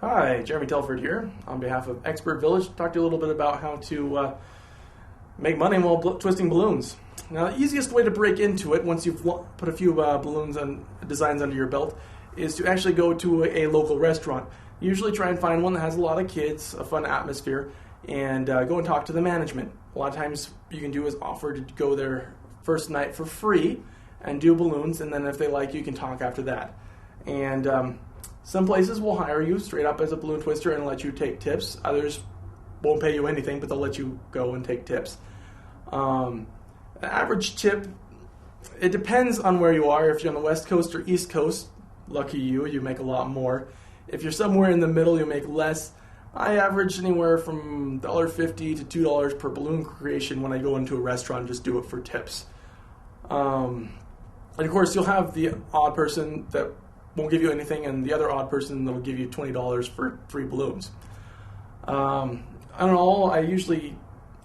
Hi, Jeremy Telford here on behalf of Expert Village. Talk to you a little bit about how to make money while twisting balloons. Now, the easiest way to break into it once you've put a few balloons and designs under your belt is to actually go to a local restaurant. Usually try and find one that has a lot of kids, a fun atmosphere, and go and talk to the management. A lot of times you can do is offer to go there first night for free and do balloons, and then if they like you can talk after that. And some places will hire you straight up as a balloon twister and let you take tips. Others won't pay you anything, but they'll let you go and take tips. An average tip, it depends on where you are. If you're on the West Coast or East Coast, lucky you, you make a lot more. If you're somewhere in the middle, you make less. I average anywhere from $1.50 to $2 per balloon creation when I go into a restaurant and just do it for tips. And of course, you'll have the odd person that won't give you anything, and the other odd person that will give you $20 for 3 balloons. I don't know, I usually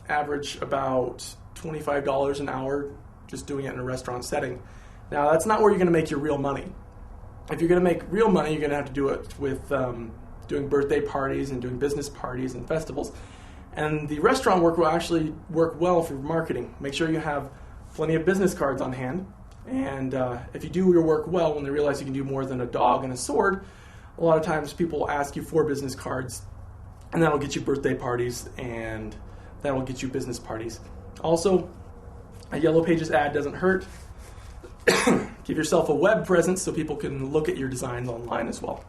average about $25 an hour just doing it in a restaurant setting. Now, that's not where you're going to make your real money. If you're going to make real money, you're going to have to do it with doing birthday parties and doing business parties and festivals. And the restaurant work will actually work well for marketing. Make sure you have plenty of business cards on hand. And if you do your work well, when they realize you can do more than a dog and a sword, a lot of times people will ask you for business cards, and that'll get you birthday parties, and that'll get you business parties. Also, a Yellow Pages ad doesn't hurt. Give yourself a web presence so people can look at your designs online as well.